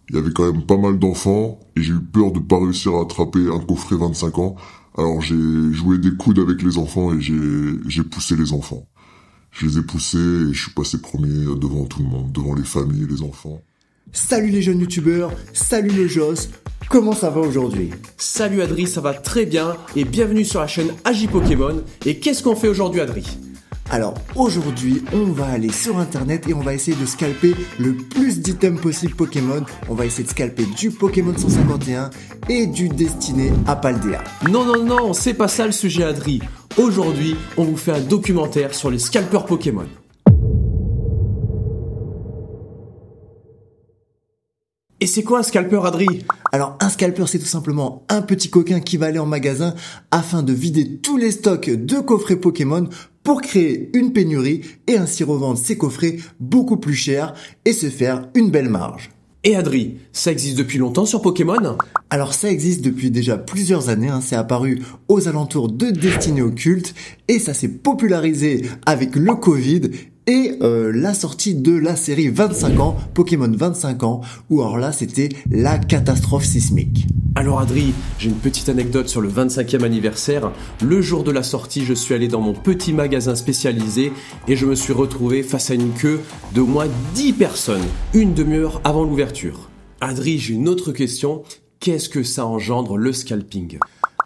il y avait quand même pas mal d'enfants et j'ai eu peur de pas réussir à attraper un coffret 25 ans. Alors j'ai joué des coudes avec les enfants et j'ai poussé les enfants. Je les ai poussés et je suis passé premier devant tout le monde, devant les familles et les enfants. Salut les jeunes youtubeurs, salut le Joss, comment ça va aujourd'hui? Salut Adri, ça va très bien et bienvenue sur la chaîne Agi Pokémon. Et qu'est-ce qu'on fait aujourd'hui Adri? Alors aujourd'hui, on va aller sur internet et on va essayer de scalper le plus d'items possible Pokémon. On va essayer de scalper du Pokémon 151 et du destiné à Paldea. Non, c'est pas ça le sujet Adri. Aujourd'hui, on vous fait un documentaire sur les scalpers Pokémon. Et c'est quoi un scalper Adri? Alors un scalper c'est tout simplement un petit coquin qui va aller en magasin afin de vider tous les stocks de coffrets Pokémon pour créer une pénurie et ainsi revendre ses coffrets beaucoup plus cher et se faire une belle marge. Et Adri, ça existe depuis longtemps sur Pokémon? Alors ça existe depuis déjà plusieurs années, c'est apparu aux alentours de Destiné Occulte et ça s'est popularisé avec le Covid et la sortie de la série 25 ans, Pokémon 25 ans, où alors là c'était la catastrophe sismique. Alors Adri, j'ai une petite anecdote sur le 25e anniversaire. Le jour de la sortie, je suis allé dans mon petit magasin spécialisé et je me suis retrouvé face à une queue de au moins 10 personnes, une demi-heure avant l'ouverture. Adri, j'ai une autre question. Qu'est-ce que ça engendre le scalping ?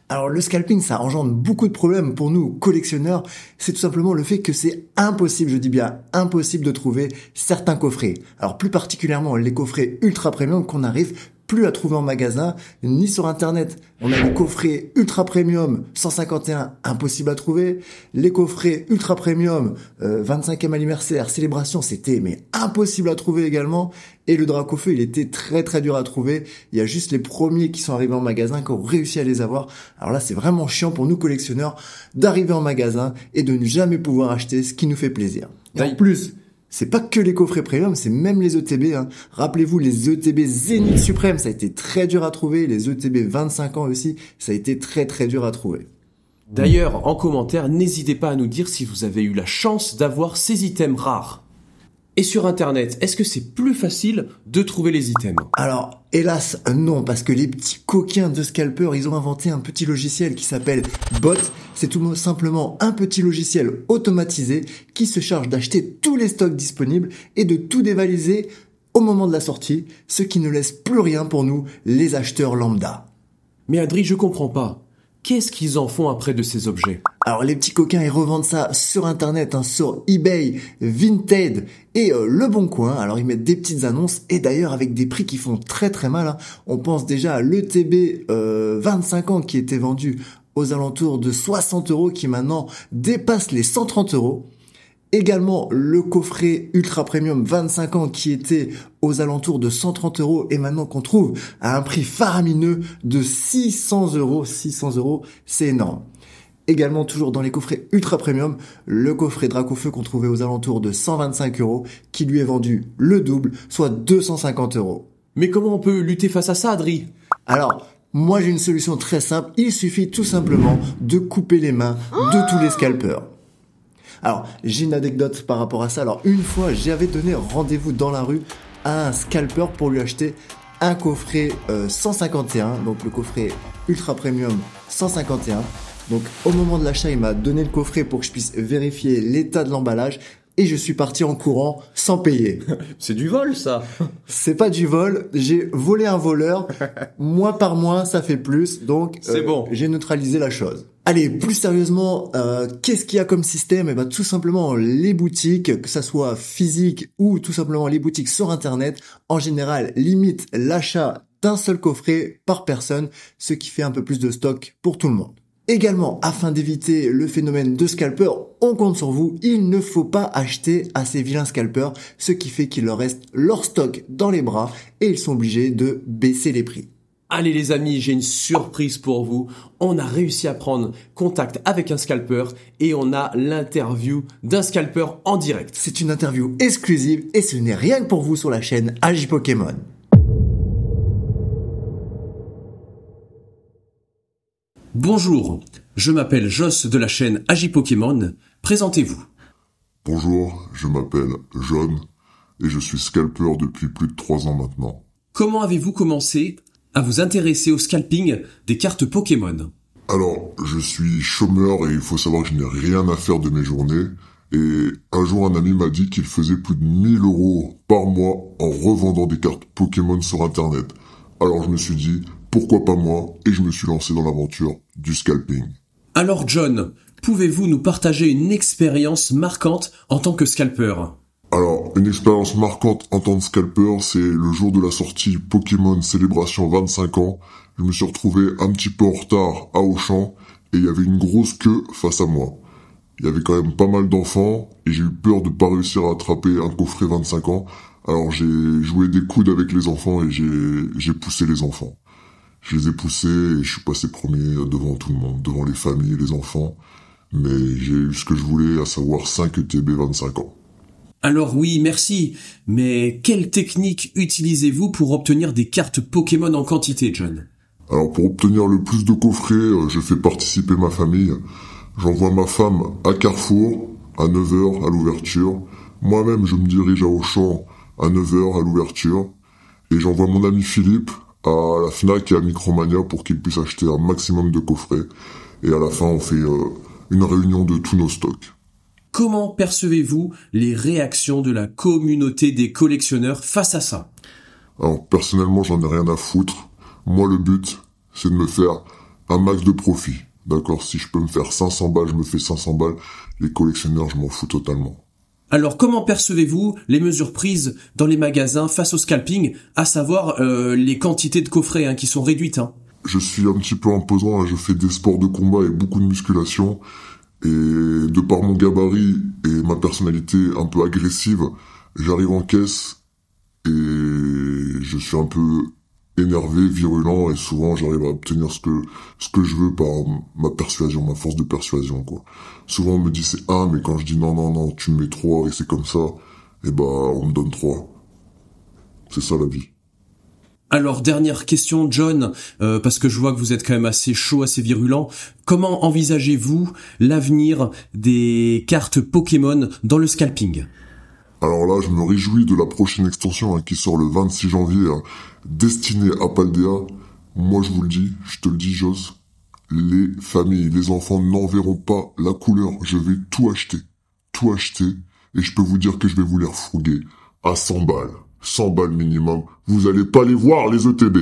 Alors le scalping, ça engendre beaucoup de problèmes pour nous collectionneurs. C'est tout simplement le fait que c'est impossible, je dis bien impossible de trouver certains coffrets. Alors plus particulièrement les coffrets ultra premium qu'on n'arrive plus à trouver en magasin ni sur internet. On a les coffrets ultra premium 151, impossible à trouver. Les coffrets ultra premium 25e anniversaire, célébration, c'était mais impossible à trouver également. Et le Dracofeu, il était très très dur à trouver. Il y a juste les premiers qui sont arrivés en magasin qui ont réussi à les avoir. Alors là, c'est vraiment chiant pour nous collectionneurs d'arriver en magasin et de ne jamais pouvoir acheter ce qui nous fait plaisir. Et en plus, c'est pas que les coffrets premium, c'est même les ETB. Rappelez-vous, les ETB Zénith Suprême, ça a été très dur à trouver. Les ETB 25 ans aussi, ça a été très très dur à trouver. D'ailleurs, en commentaire, n'hésitez pas à nous dire si vous avez eu la chance d'avoir ces items rares. Et sur internet, est-ce que c'est plus facile de trouver les items? Alors, hélas, non, parce que les petits coquins de scalpers, ils ont inventé un petit logiciel qui s'appelle Bot. C'est tout simplement un petit logiciel automatisé qui se charge d'acheter tous les stocks disponibles et de tout dévaliser au moment de la sortie, ce qui ne laisse plus rien pour nous, les acheteurs lambda. Mais Adri, je comprends pas. Qu'est-ce qu'ils en font après de ces objets? Alors les petits coquins, ils revendent ça sur internet, sur eBay, Vinted et Le Bon Coin. Alors ils mettent des petites annonces et d'ailleurs avec des prix qui font très très mal. On pense déjà à l'ETB 25 ans qui était vendu aux alentours de 60 €, qui maintenant dépasse les 130 €. Également le coffret Ultra Premium 25 ans qui était aux alentours de 130 € et maintenant qu'on trouve à un prix faramineux de 600 €. 600 €, c'est énorme. Également toujours dans les coffrets Ultra Premium, le coffret Dracofeu qu'on trouvait aux alentours de 125 € qui lui est vendu le double, soit 250 €. Mais comment on peut lutter face à ça, Adri? Alors, moi j'ai une solution très simple, il suffit tout simplement de couper les mains de tous les scalpers. Alors, j'ai une anecdote par rapport à ça. Alors, une fois, j'avais donné rendez-vous dans la rue à un scalper pour lui acheter un coffret 151, donc le coffret Ultra Premium 151. Donc, au moment de l'achat, il m'a donné le coffret pour que je puisse vérifier l'état de l'emballage et je suis parti en courant sans payer. C'est du vol, ça. C'est pas du vol, j'ai volé un voleur. Mois par mois, ça fait plus, donc c'est bon. J'ai neutralisé la chose. Allez, plus sérieusement, qu'est-ce qu'il y a comme système? Eh ben, tout simplement les boutiques, que ça soit physique ou tout simplement les boutiques sur internet, en général, limitent l'achat d'un seul coffret par personne, ce qui fait un peu plus de stock pour tout le monde. Également, afin d'éviter le phénomène de scalper, on compte sur vous, il ne faut pas acheter à ces vilains scalpers, ce qui fait qu'il leur reste leur stock dans les bras et ils sont obligés de baisser les prix. Allez les amis, j'ai une surprise pour vous. On a réussi à prendre contact avec un scalper et on a l'interview d'un scalper en direct. C'est une interview exclusive et ce n'est rien que pour vous sur la chaîne Agi Pokémon. Bonjour, je m'appelle Joss de la chaîne Agi Pokémon. Présentez-vous. Bonjour, je m'appelle John et je suis scalper depuis plus de 3 ans maintenant. Comment avez-vous commencé à vous intéresser au scalping des cartes Pokémon? Alors, je suis chômeur et il faut savoir que je n'ai rien à faire de mes journées. Et un jour, un ami m'a dit qu'il faisait plus de 1000 € par mois en revendant des cartes Pokémon sur Internet. Alors je me suis dit, pourquoi pas moi? Et je me suis lancé dans l'aventure du scalping. Alors John, pouvez-vous nous partager une expérience marquante en tant que scalper? Alors, une expérience marquante en tant que scalper, c'est le jour de la sortie Pokémon Célébration 25 ans. Je me suis retrouvé un petit peu en retard à Auchan et il y avait une grosse queue face à moi. Il y avait quand même pas mal d'enfants et j'ai eu peur de pas réussir à attraper un coffret 25 ans. Alors j'ai joué des coudes avec les enfants et j'ai poussé les enfants. Je les ai poussés et je suis passé premier devant tout le monde, devant les familles et les enfants. Mais j'ai eu ce que je voulais, à savoir 5 ETB 25 ans. Alors oui, merci, mais quelle technique utilisez-vous pour obtenir des cartes Pokémon en quantité, John? Alors pour obtenir le plus de coffrets, je fais participer ma famille. J'envoie ma femme à Carrefour, à 9h à l'ouverture. Moi-même, je me dirige à Auchan à 9h à l'ouverture. Et j'envoie mon ami Philippe à la Fnac et à Micromania pour qu'il puisse acheter un maximum de coffrets. Et à la fin, on fait une réunion de tous nos stocks. Comment percevez-vous les réactions de la communauté des collectionneurs face à ça? Alors personnellement, j'en ai rien à foutre. Moi, le but, c'est de me faire un max de profit. D'accord, si je peux me faire 500 balles, je me fais 500 balles. Les collectionneurs, je m'en fous totalement. Alors comment percevez-vous les mesures prises dans les magasins face au scalping, à savoir les quantités de coffrets qui sont réduites? Je suis un petit peu imposant, je fais des sports de combat et beaucoup de musculation. Et de par mon gabarit et ma personnalité un peu agressive, j'arrive en caisse et je suis un peu énervé, virulent, et souvent j'arrive à obtenir ce que je veux par ma persuasion, ma force de persuasion, quoi. Souvent on me dit c'est 1, mais quand je dis non, tu me mets 3 et c'est comme ça, et on me donne 3. C'est ça la vie. Alors dernière question, John, parce que je vois que vous êtes quand même assez chaud, assez virulent. Comment envisagez-vous l'avenir des cartes Pokémon dans le scalping? Alors là, je me réjouis de la prochaine extension qui sort le 26 janvier, destinée à Paldea. Moi, je vous le dis, je te le dis, Joss, les familles, les enfants n'en verront pas la couleur. Je vais tout acheter, et je peux vous dire que je vais vous les refourguer à 100 balles. 100 balles minimum. Vous allez pas les voir, les ETB.